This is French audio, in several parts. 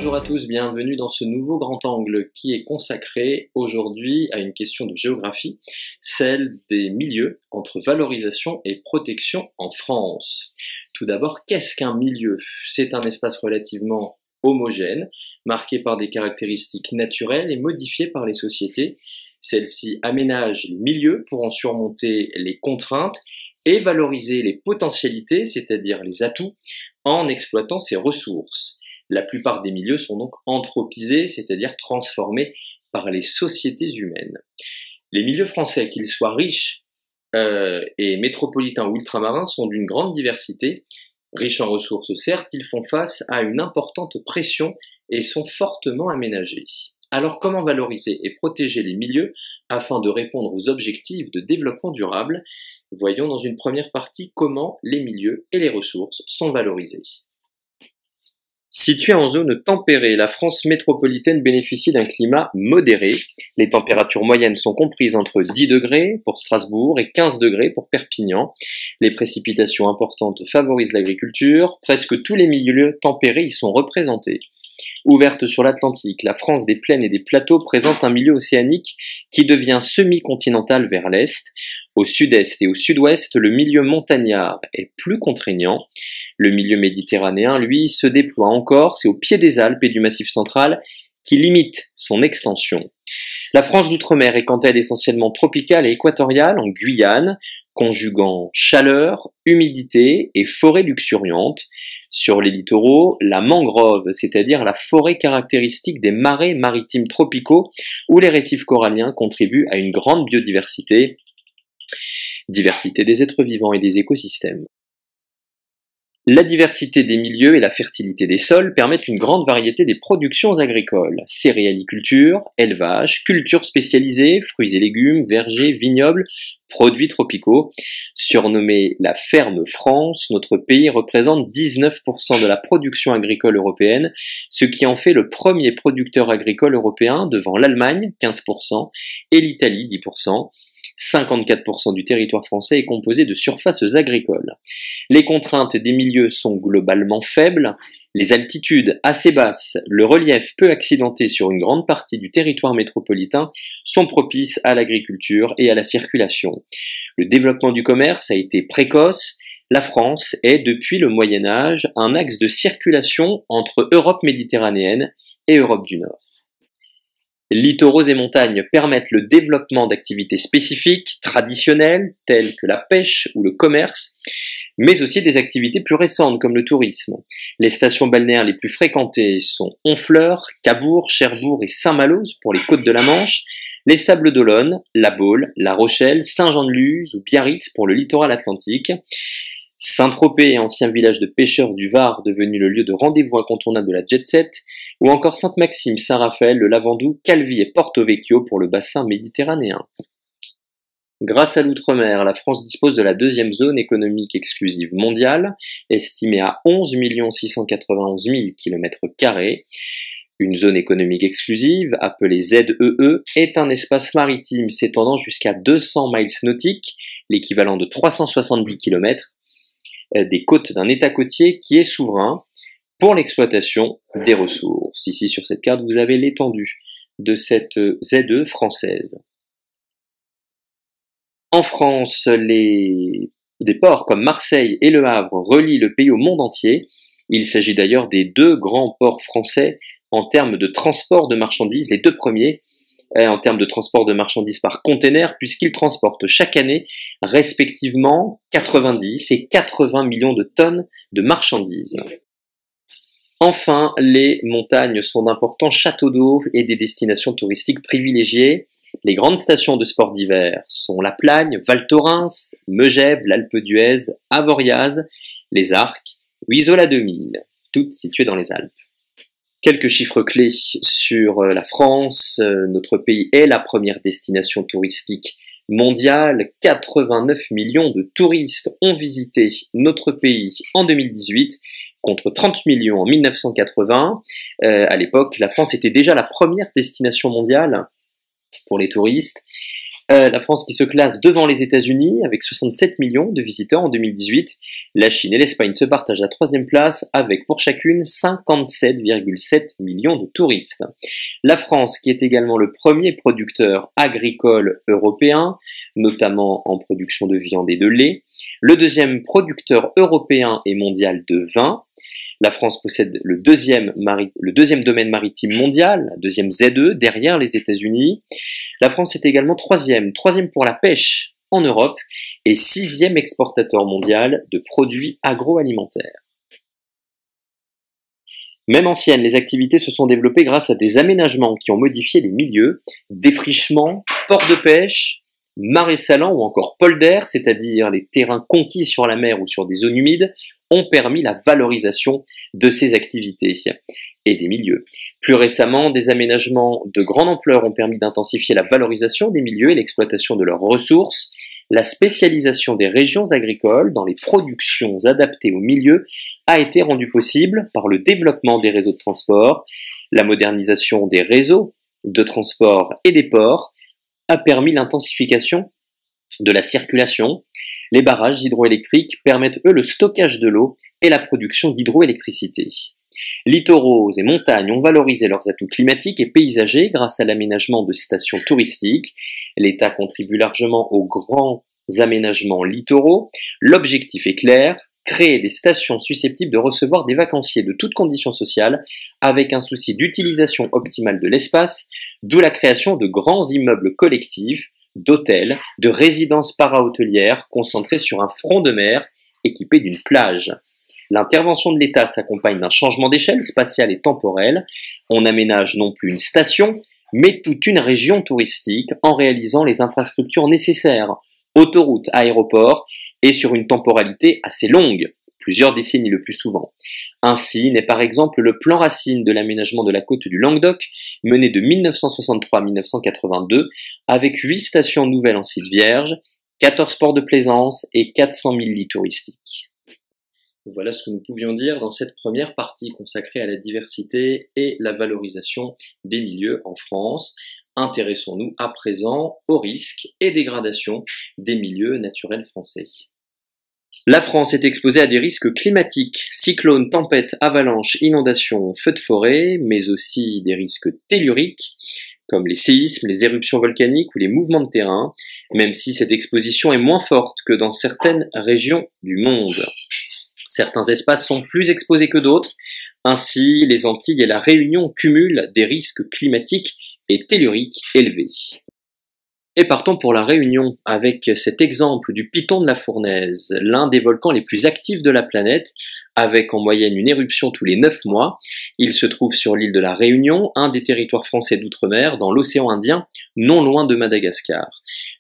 Bonjour à tous, bienvenue dans ce nouveau grand angle qui est consacré aujourd'hui à une question de géographie, celle des milieux entre valorisation et protection en France. Tout d'abord, qu'est-ce qu'un milieu? C'est un espace relativement homogène, marqué par des caractéristiques naturelles et modifiées par les sociétés. Celles-ci aménagent les milieux pour en surmonter les contraintes et valoriser les potentialités, c'est-à-dire les atouts, en exploitant ses ressources. La plupart des milieux sont donc anthropisés, c'est-à-dire transformés par les sociétés humaines. Les milieux français, qu'ils soient riches et métropolitains ou ultramarins, sont d'une grande diversité. Riches en ressources, certes, ils font face à une importante pression et sont fortement aménagés. Alors comment valoriser et protéger les milieux afin de répondre aux objectifs de développement durable? Voyons dans une première partie comment les milieux et les ressources sont valorisés. Située en zone tempérée, la France métropolitaine bénéficie d'un climat modéré. Les températures moyennes sont comprises entre 10 degrés pour Strasbourg et 15 degrés pour Perpignan. Les précipitations importantes favorisent l'agriculture. Presque tous les milieux tempérés y sont représentés. Ouverte sur l'Atlantique, la France des plaines et des plateaux présente un milieu océanique qui devient semi-continental vers l'est. Au sud-est et au sud-ouest, le milieu montagnard est plus contraignant. Le milieu méditerranéen, lui, se déploie en Corse et au pied des Alpes et du Massif central, qui limite son extension. La France d'outre-mer est quant à elle essentiellement tropicale et équatoriale en Guyane, conjuguant chaleur, humidité et forêt luxuriante. Sur les littoraux, la mangrove, c'est-à-dire la forêt caractéristique des marais maritimes tropicaux, où les récifs coralliens contribuent à une grande biodiversité, diversité des êtres vivants et des écosystèmes. La diversité des milieux et la fertilité des sols permettent une grande variété des productions agricoles. Céréaliculture, élevage, cultures spécialisées, fruits et légumes, vergers, vignobles, produits tropicaux. Surnommée la ferme France, notre pays représente 19% de la production agricole européenne, ce qui en fait le premier producteur agricole européen devant l'Allemagne, 15%, et l'Italie, 10%. 54% du territoire français est composé de surfaces agricoles. Les contraintes des milieux sont globalement faibles, les altitudes assez basses, le relief peu accidenté sur une grande partie du territoire métropolitain sont propices à l'agriculture et à la circulation. Le développement du commerce a été précoce. La France est, depuis le Moyen Âge, un axe de circulation entre Europe méditerranéenne et Europe du Nord. Littoraux et montagnes permettent le développement d'activités spécifiques, traditionnelles, telles que la pêche ou le commerce, mais aussi des activités plus récentes comme le tourisme. Les stations balnéaires les plus fréquentées sont Honfleur, Cabourg, Cherbourg et Saint-Malo pour les côtes de la Manche, les Sables d'Olonne, La Baule, La Rochelle, Saint-Jean-de-Luz ou Biarritz pour le littoral atlantique. Saint-Tropez, ancien village de pêcheurs du Var devenu le lieu de rendez-vous incontournable de la jet-set, ou encore Sainte-Maxime, Saint-Raphaël, le Lavandou, Calvi et Porto Vecchio pour le bassin méditerranéen. Grâce à l'outre-mer, la France dispose de la deuxième zone économique exclusive mondiale, estimée à 11 691 000 km². Une zone économique exclusive, appelée ZEE, est un espace maritime s'étendant jusqu'à 200 miles nautiques, l'équivalent de 370 km, des côtes d'un État côtier qui est souverain pour l'exploitation des ressources. Ici sur cette carte, vous avez l'étendue de cette ZE française. En France, des ports comme Marseille et Le Havre relient le pays au monde entier. Il s'agit d'ailleurs des deux grands ports français en termes de transport de marchandises, les deux premiers en termes de transport de marchandises par container, puisqu'ils transportent chaque année respectivement 90 et 80 millions de tonnes de marchandises. Enfin, les montagnes sont d'importants châteaux d'eau et des destinations touristiques privilégiées. Les grandes stations de sport d'hiver sont La Plagne, Val Thorens, Megève, l'Alpe d'Huez, Avoriaz, Les Arcs ou Isola 2000, toutes situées dans les Alpes. Quelques chiffres clés sur la France. Notre pays est la première destination touristique mondiale. 89 millions de touristes ont visité notre pays en 2018, contre 30 millions en 1980. À l'époque, la France était déjà la première destination mondiale pour les touristes. La France qui se classe devant les États-Unis avec 67 millions de visiteurs en 2018. La Chine et l'Espagne se partagent la troisième place avec pour chacune 57,7 millions de touristes. La France qui est également le premier producteur agricole européen, notamment en production de viande et de lait, le deuxième producteur européen et mondial de vin. La France possède le deuxième domaine maritime mondial, la deuxième ZE, derrière les États-Unis. La France est également troisième pour la pêche en Europe et sixième exportateur mondial de produits agroalimentaires. Même anciennes, les activités se sont développées grâce à des aménagements qui ont modifié les milieux, défrichements, ports de pêche, marais salants ou encore polders, c'est-à-dire les terrains conquis sur la mer ou sur des zones humides, ont permis la valorisation de ces activités et des milieux. Plus récemment, des aménagements de grande ampleur ont permis d'intensifier la valorisation des milieux et l'exploitation de leurs ressources. La spécialisation des régions agricoles dans les productions adaptées aux milieux a été rendue possible par le développement des réseaux de transport. La modernisation des réseaux de transport et des ports a permis l'intensification de la circulation. Les barrages hydroélectriques permettent eux le stockage de l'eau et la production d'hydroélectricité. Littoraux et montagnes ont valorisé leurs atouts climatiques et paysagers grâce à l'aménagement de stations touristiques. L'État contribue largement aux grands aménagements littoraux. L'objectif est clair, créer des stations susceptibles de recevoir des vacanciers de toutes conditions sociales avec un souci d'utilisation optimale de l'espace, d'où la création de grands immeubles collectifs, d'hôtels, de résidences para-hôtelières concentrées sur un front de mer équipé d'une plage. L'intervention de l'État s'accompagne d'un changement d'échelle spatiale et temporelle. On aménage non plus une station, mais toute une région touristique en réalisant les infrastructures nécessaires, autoroutes, aéroports, et sur une temporalité assez longue, plusieurs décennies le plus souvent. Ainsi naît par exemple le plan Racine de l'aménagement de la côte du Languedoc, mené de 1963 à 1982, avec 8 stations nouvelles en site vierge, 14 ports de plaisance et 400 000 lits touristiques. Voilà ce que nous pouvions dire dans cette première partie consacrée à la diversité et la valorisation des milieux en France. Intéressons-nous à présent aux risques et dégradations des milieux naturels français. La France est exposée à des risques climatiques, cyclones, tempêtes, avalanches, inondations, feux de forêt, mais aussi des risques telluriques, comme les séismes, les éruptions volcaniques ou les mouvements de terrain, même si cette exposition est moins forte que dans certaines régions du monde. Certains espaces sont plus exposés que d'autres, ainsi les Antilles et la Réunion cumulent des risques climatiques et telluriques élevés. Et partons pour la Réunion avec cet exemple du Piton de la Fournaise, l'un des volcans les plus actifs de la planète, avec en moyenne une éruption tous les 9 mois. Il se trouve sur l'île de la Réunion, un des territoires français d'outre-mer, dans l'océan Indien, non loin de Madagascar.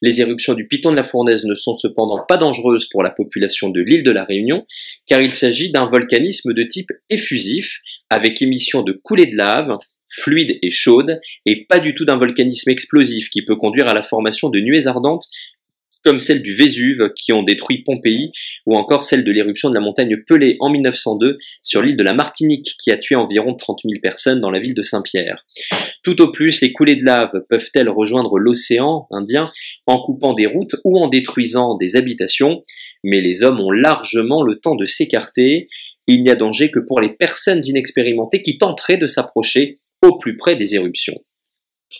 Les éruptions du Piton de la Fournaise ne sont cependant pas dangereuses pour la population de l'île de la Réunion, car il s'agit d'un volcanisme de type effusif, avec émission de coulées de lave, fluide et chaude, et pas du tout d'un volcanisme explosif qui peut conduire à la formation de nuées ardentes comme celle du Vésuve qui ont détruit Pompéi, ou encore celle de l'éruption de la montagne Pelée en 1902 sur l'île de la Martinique qui a tué environ 30 000 personnes dans la ville de Saint-Pierre. Tout au plus, les coulées de lave peuvent-elles rejoindre l'océan Indien en coupant des routes ou en détruisant des habitations, mais les hommes ont largement le temps de s'écarter. Il n'y a danger que pour les personnes inexpérimentées qui tenteraient de s'approcher au plus près des éruptions.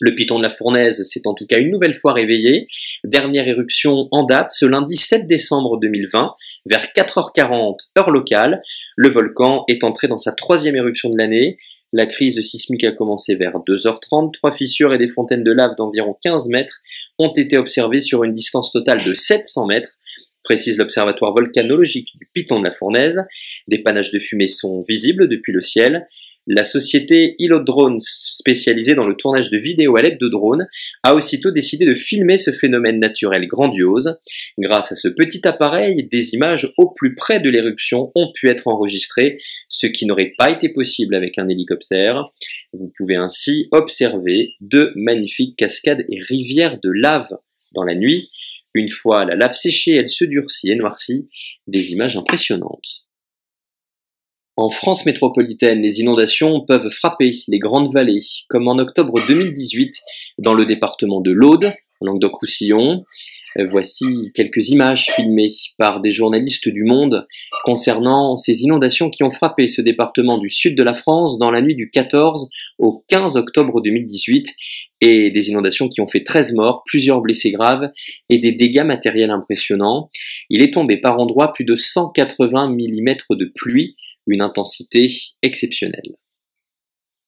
Le Piton de la Fournaise s'est en tout cas une nouvelle fois réveillé. Dernière éruption en date, ce lundi 7 décembre 2020, vers 4h40 heure locale. Le volcan est entré dans sa 3e éruption de l'année. La crise sismique a commencé vers 2h30. 3 fissures et des fontaines de lave d'environ 15 mètres ont été observées sur une distance totale de 700 mètres, précise l'Observatoire volcanologique du Piton de la Fournaise. Des panaches de fumée sont visibles depuis le ciel. La société Hylodrones, spécialisée dans le tournage de vidéos à l'aide de drones, a aussitôt décidé de filmer ce phénomène naturel grandiose. Grâce à ce petit appareil, des images au plus près de l'éruption ont pu être enregistrées, ce qui n'aurait pas été possible avec un hélicoptère. Vous pouvez ainsi observer de magnifiques cascades et rivières de lave dans la nuit. Une fois la lave séchée, elle se durcit et noircit. Des images impressionnantes. En France métropolitaine, les inondations peuvent frapper les grandes vallées, comme en octobre 2018 dans le département de l'Aude, en Languedoc-Roussillon. Voici quelques images filmées par des journalistes du Monde concernant ces inondations qui ont frappé ce département du sud de la France dans la nuit du 14 au 15 octobre 2018 et des inondations qui ont fait 13 morts, plusieurs blessés graves et des dégâts matériels impressionnants. Il est tombé par endroits plus de 180 mm de pluie, une intensité exceptionnelle.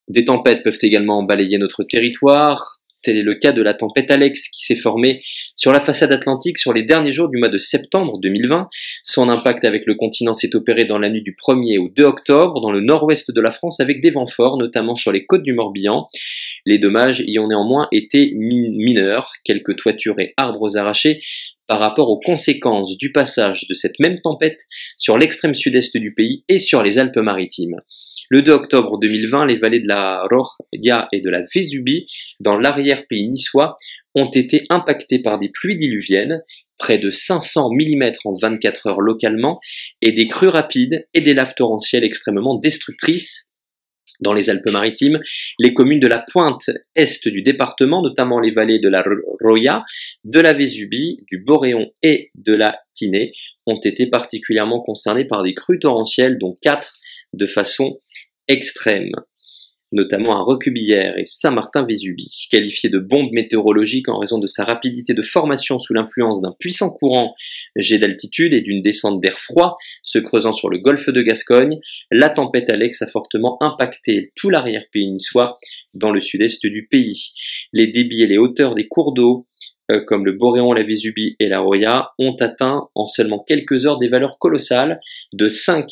Des tempêtes peuvent également balayer notre territoire. Tel est le cas de la tempête Alex qui s'est formée sur la façade atlantique sur les derniers jours du mois de septembre 2020. Son impact avec le continent s'est opéré dans la nuit du 1er au 2 octobre dans le nord-ouest de la France avec des vents forts, notamment sur les côtes du Morbihan. Les dommages y ont néanmoins été mineurs, quelques toitures et arbres arrachés par rapport aux conséquences du passage de cette même tempête sur l'extrême sud-est du pays et sur les Alpes-Maritimes. Le 2 octobre 2020, les vallées de la Roya et de la Vésubie, dans l'arrière-pays niçois, ont été impactées par des pluies diluviennes, près de 500 mm en 24 heures localement, et des crues rapides et des laves torrentielles extrêmement destructrices. Dans les Alpes-Maritimes, les communes de la pointe est du département, notamment les vallées de la Roya, de la Vésubie, du Boréon et de la Tinée, ont été particulièrement concernées par des crues torrentielles, dont 4 de façon extrême, notamment à Recubières et Saint-Martin-Vésubie. Qualifié de bombe météorologique en raison de sa rapidité de formation sous l'influence d'un puissant courant jet d'altitude et d'une descente d'air froid se creusant sur le golfe de Gascogne, la tempête Alex a fortement impacté tout l'arrière-pays niçois dans le sud-est du pays. Les débits et les hauteurs des cours d'eau comme le Boréon, la Vésubie et la Roya, ont atteint en seulement quelques heures des valeurs colossales de 5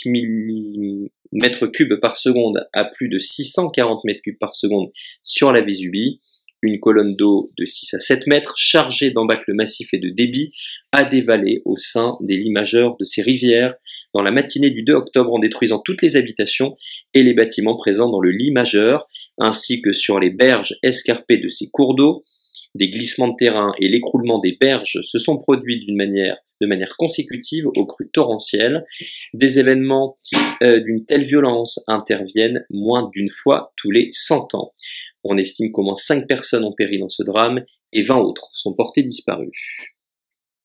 mètres cubes par seconde à plus de 640 mètres cubes par seconde sur la Vésubie. Une colonne d'eau de 6 à 7 mètres chargée d'embâcles massifs et de débit a dévalé au sein des lits majeurs de ces rivières dans la matinée du 2 octobre en détruisant toutes les habitations et les bâtiments présents dans le lit majeur, ainsi que sur les berges escarpées de ces cours d'eau. Des glissements de terrain et l'écroulement des berges se sont produits de manière consécutive aux crues torrentielles. Des événements d'une telle violence interviennent moins d'une fois tous les 100 ans. On estime qu'au moins 5 personnes ont péri dans ce drame et 20 autres sont portées disparues.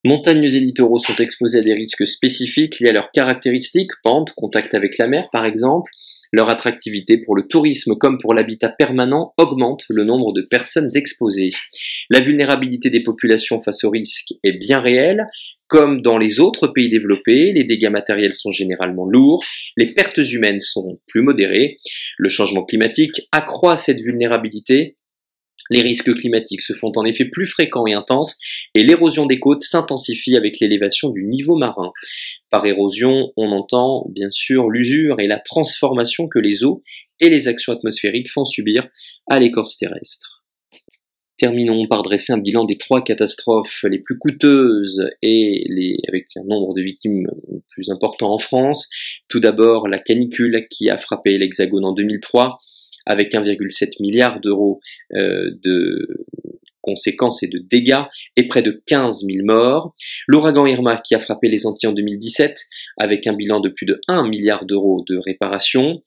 Montagnes et littoraux sont exposés à des risques spécifiques liés à leurs caractéristiques, pente, contact avec la mer par exemple. Leur attractivité pour le tourisme comme pour l'habitat permanent augmente le nombre de personnes exposées. La vulnérabilité des populations face aux risques est bien réelle. Comme dans les autres pays développés, les dégâts matériels sont généralement lourds, les pertes humaines sont plus modérées. Le changement climatique accroît cette vulnérabilité. Les risques climatiques se font en effet plus fréquents et intenses et l'érosion des côtes s'intensifie avec l'élévation du niveau marin. Par érosion, on entend bien sûr l'usure et la transformation que les eaux et les actions atmosphériques font subir à l'écorce terrestre. Terminons par dresser un bilan des 3 catastrophes les plus coûteuses et avec un nombre de victimes plus important en France. Tout d'abord, la canicule qui a frappé l'Hexagone en 2003 avec 1,7 milliard d'euros de conséquences et de dégâts et près de 15 000 morts. L'ouragan Irma qui a frappé les Antilles en 2017 avec un bilan de plus de 1 milliard d'euros de réparation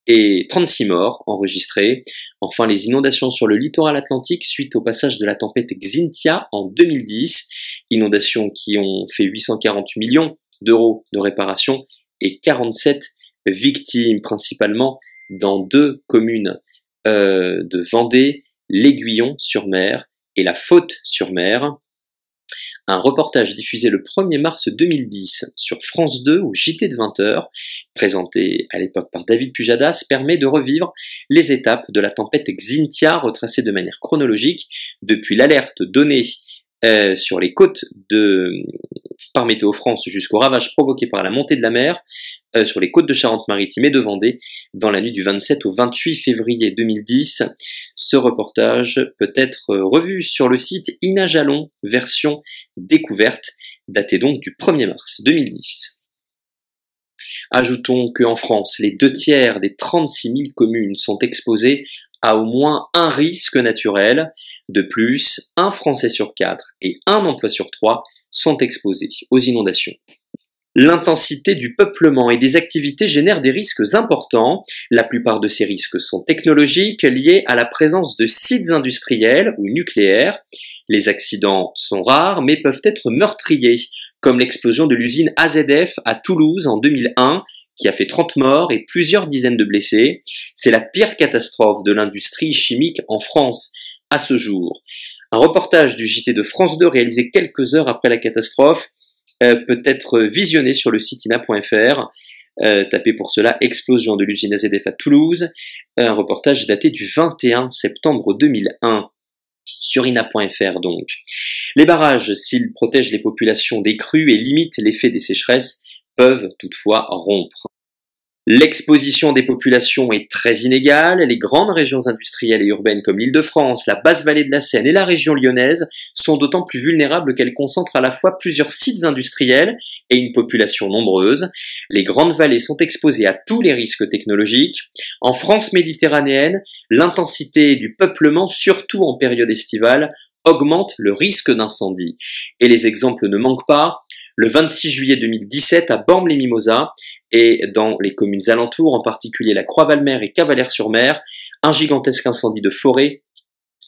et 36 morts enregistrés. Enfin, les inondations sur le littoral atlantique suite au passage de la tempête Xynthia en 2010, inondations qui ont fait 840 millions d'euros de réparation et 47 victimes, principalement dans 2 communes de Vendée, l'Aiguillon-sur-Mer et la Faute-sur-Mer. Un reportage diffusé le 1er mars 2010 sur France 2 au JT de 20h, présenté à l'époque par David Pujadas, permet de revivre les étapes de la tempête Xynthia retracées de manière chronologique depuis l'alerte donnée sur les côtes par Météo France jusqu'aux ravages provoqués par la montée de la mer sur les côtes de Charente-Maritime et de Vendée dans la nuit du 27 au 28 février 2010. Ce reportage peut être revu sur le site Ina Jalon, version découverte, datée donc du 1er mars 2010. Ajoutons qu'en France, les 2/3 des 36 000 communes sont exposées à au moins un risque naturel. De plus, 1 Français sur 4 et 1 emploi sur 3 sont exposés aux inondations. L'intensité du peuplement et des activités génère des risques importants. La plupart de ces risques sont technologiques, liés à la présence de sites industriels ou nucléaires. Les accidents sont rares, mais peuvent être meurtriers, comme l'explosion de l'usine AZF à Toulouse en 2001, qui a fait 30 morts et plusieurs dizaines de blessés. C'est la pire catastrophe de l'industrie chimique en France à ce jour. Un reportage du JT de France 2 réalisé quelques heures après la catastrophe peut être visionné sur le site ina.fr. Tapez pour cela explosion de l'usine AZF à Toulouse, un reportage daté du 21 septembre 2001. Sur ina.fr donc. Les barrages, s'ils protègent les populations des crues et limitent l'effet des sécheresses, peuvent toutefois rompre. L'exposition des populations est très inégale, les grandes régions industrielles et urbaines comme l'Île-de-France, la basse vallée de la Seine et la région lyonnaise sont d'autant plus vulnérables qu'elles concentrent à la fois plusieurs sites industriels et une population nombreuse. Les grandes vallées sont exposées à tous les risques technologiques. En France méditerranéenne, l'intensité du peuplement, surtout en période estivale, augmente le risque d'incendie. Et les exemples ne manquent pas. Le 26 juillet 2017, à Bormes-les-Mimosas et dans les communes alentours, en particulier la Croix-Valmer et Cavalère-sur-Mer, un gigantesque incendie de forêt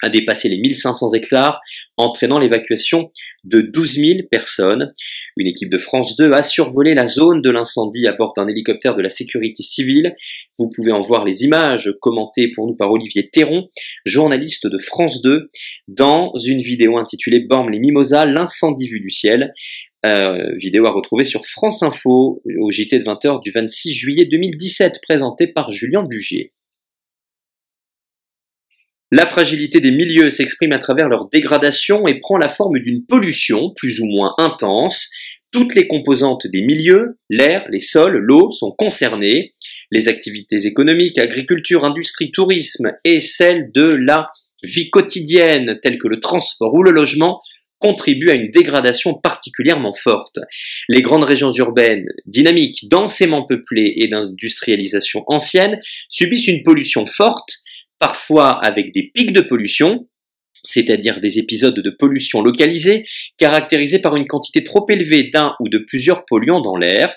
a dépassé les 1500 hectares, entraînant l'évacuation de 12 000 personnes. Une équipe de France 2 a survolé la zone de l'incendie à bord d'un hélicoptère de la sécurité civile. Vous pouvez en voir les images commentées pour nous par Olivier Théron, journaliste de France 2, dans une vidéo intitulée Bormes-les-Mimosas, l'incendie vu du ciel. Vidéo à retrouver sur France Info au JT de 20h du 26 juillet 2017, présentée par Julien Bugier. La fragilité des milieux s'exprime à travers leur dégradation et prend la forme d'une pollution plus ou moins intense. Toutes les composantes des milieux, l'air, les sols, l'eau, sont concernées. Les activités économiques, agriculture, industrie, tourisme et celles de la vie quotidienne, telles que le transport ou le logement, contribuent à une dégradation particulièrement forte. Les grandes régions urbaines, dynamiques, densément peuplées et d'industrialisation ancienne, subissent une pollution forte, parfois avec des pics de pollution, c'est-à-dire des épisodes de pollution localisés, caractérisés par une quantité trop élevée d'un ou de plusieurs polluants dans l'air.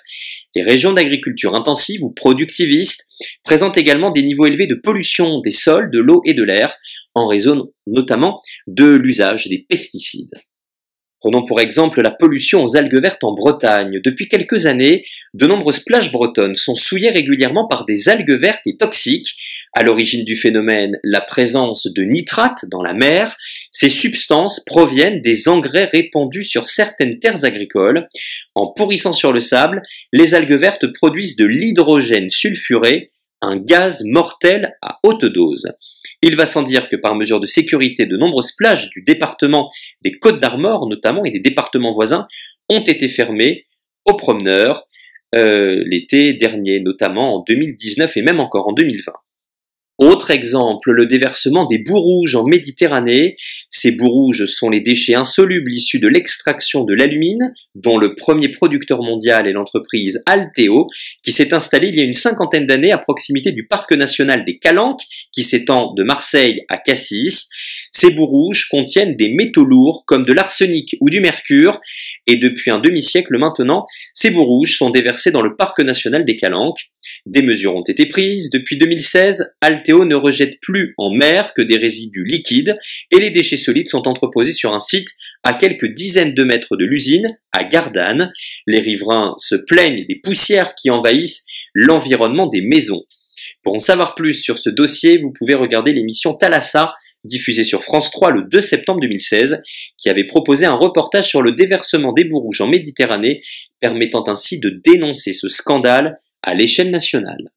Les régions d'agriculture intensive ou productiviste présentent également des niveaux élevés de pollution des sols, de l'eau et de l'air, en raison notamment de l'usage des pesticides. Prenons pour exemple la pollution aux algues vertes en Bretagne. Depuis quelques années, de nombreuses plages bretonnes sont souillées régulièrement par des algues vertes et toxiques. À l'origine du phénomène, la présence de nitrates dans la mer. Ces substances proviennent des engrais répandus sur certaines terres agricoles. En pourrissant sur le sable, les algues vertes produisent de l'hydrogène sulfuré, un gaz mortel à haute dose. Il va sans dire que par mesure de sécurité, de nombreuses plages du département des Côtes-d'Armor notamment et des départements voisins ont été fermées aux promeneurs l'été dernier, notamment en 2019 et même encore en 2020. Autre exemple, le déversement des boues rouges en Méditerranée. Ces boues rouges sont les déchets insolubles issus de l'extraction de l'alumine, dont le premier producteur mondial est l'entreprise Alteo, qui s'est installée il y a une cinquantaine d'années à proximité du parc national des Calanques, qui s'étend de Marseille à Cassis. Ces boues rouges contiennent des métaux lourds comme de l'arsenic ou du mercure, et depuis un demi-siècle maintenant, ces boues rouges sont déversées dans le parc national des Calanques. Des mesures ont été prises. Depuis 2016, Alteo ne rejette plus en mer que des résidus liquides et les déchets solides sont entreposés sur un site à quelques dizaines de mètres de l'usine, à Gardanne. Les riverains se plaignent des poussières qui envahissent l'environnement des maisons. Pour en savoir plus sur ce dossier, vous pouvez regarder l'émission Thalassa, diffusée sur France 3 le 2 septembre 2016, qui avait proposé un reportage sur le déversement des boues rouges en Méditerranée, permettant ainsi de dénoncer ce scandale à l'échelle nationale.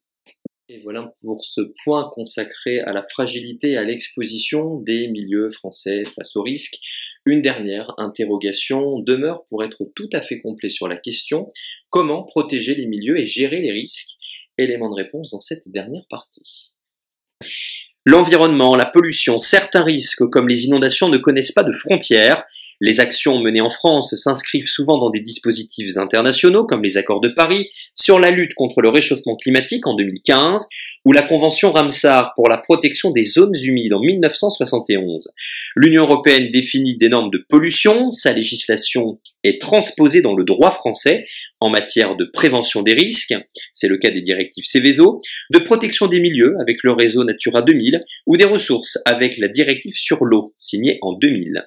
Et voilà pour ce point consacré à la fragilité et à l'exposition des milieux français face au risque. Une dernière interrogation demeure pour être tout à fait complet sur la question: comment protéger les milieux et gérer les risques? Élément de réponse dans cette dernière partie. L'environnement, la pollution, certains risques comme les inondations ne connaissent pas de frontières. Les actions menées en France s'inscrivent souvent dans des dispositifs internationaux comme les accords de Paris sur la lutte contre le réchauffement climatique en 2015 ou la convention Ramsar pour la protection des zones humides en 1971. L'Union européenne définit des normes de pollution, sa législation est transposée dans le droit français en matière de prévention des risques, c'est le cas des directives Seveso, de protection des milieux avec le réseau Natura 2000 ou des ressources avec la directive sur l'eau signée en 2000.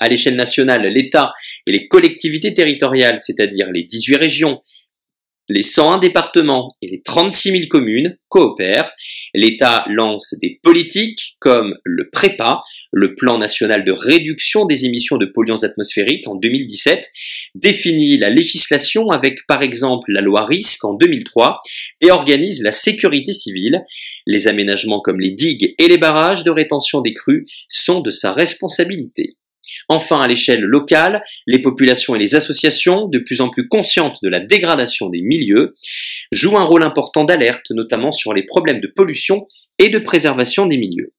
À l'échelle nationale, l'État et les collectivités territoriales, c'est-à-dire les 18 régions, les 101 départements et les 36 000 communes coopèrent. L'État lance des politiques comme le PREPA, le Plan national de réduction des émissions de polluants atmosphériques en 2017, définit la législation avec par exemple la loi RISC en 2003 et organise la sécurité civile. Les aménagements comme les digues et les barrages de rétention des crues sont de sa responsabilité. Enfin, à l'échelle locale, les populations et les associations, de plus en plus conscientes de la dégradation des milieux, jouent un rôle important d'alerte, notamment sur les problèmes de pollution et de préservation des milieux.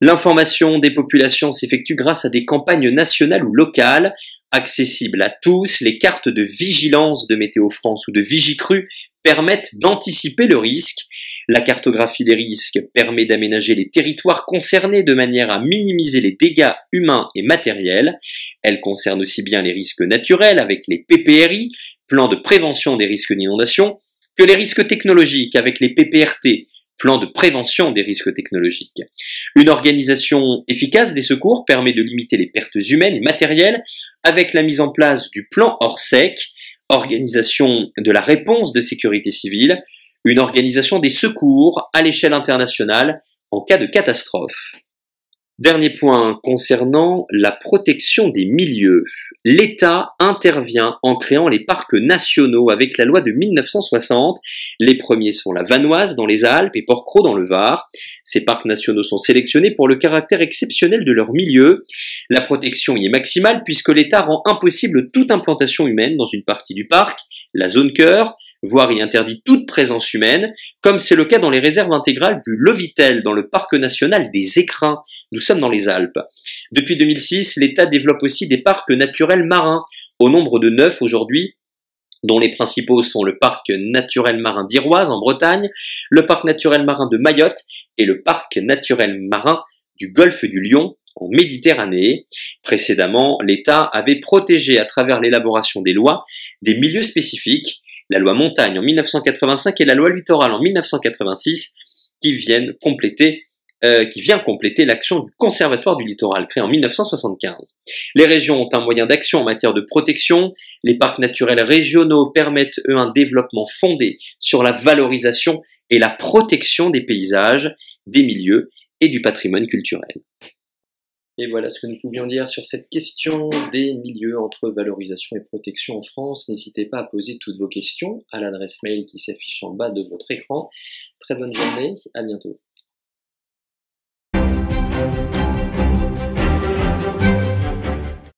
L'information des populations s'effectue grâce à des campagnes nationales ou locales, accessibles à tous. Les cartes de vigilance de Météo France ou de Vigicru permettent d'anticiper le risque. La cartographie des risques permet d'aménager les territoires concernés de manière à minimiser les dégâts humains et matériels. Elle concerne aussi bien les risques naturels avec les PPRI, plans de prévention des risques d'inondation, que les risques technologiques avec les PPRT, plan de prévention des risques technologiques. Une organisation efficace des secours permet de limiter les pertes humaines et matérielles avec la mise en place du plan Orsec, organisation de la réponse de sécurité civile, une organisation des secours à l'échelle internationale en cas de catastrophe. Dernier point concernant la protection des milieux. L'État intervient en créant les parcs nationaux avec la loi de 1960. Les premiers sont la Vanoise dans les Alpes et Porquerolles dans le Var. Ces parcs nationaux sont sélectionnés pour le caractère exceptionnel de leur milieu. La protection y est maximale puisque l'État rend impossible toute implantation humaine dans une partie du parc, la zone cœur, voire y interdit toute présence humaine, comme c'est le cas dans les réserves intégrales du Lovitel, dans le parc national des Écrins. Nous sommes dans les Alpes. Depuis 2006, l'État développe aussi des parcs naturels marins, au nombre de 9 aujourd'hui, dont les principaux sont le parc naturel marin d'Iroise en Bretagne, le parc naturel marin de Mayotte et le parc naturel marin du golfe du Lion en Méditerranée. Précédemment, l'État avait protégé à travers l'élaboration des lois des milieux spécifiques, la loi Montagne en 1985 et la loi Littoral en 1986, qui vient compléter l'action du Conservatoire du Littoral, créé en 1975. Les régions ont un moyen d'action en matière de protection. Les parcs naturels régionaux permettent, eux, un développement fondé sur la valorisation et la protection des paysages, des milieux et du patrimoine culturel. Et voilà ce que nous pouvions dire sur cette question des milieux entre valorisation et protection en France. N'hésitez pas à poser toutes vos questions à l'adresse mail qui s'affiche en bas de votre écran. Très bonne journée, à bientôt.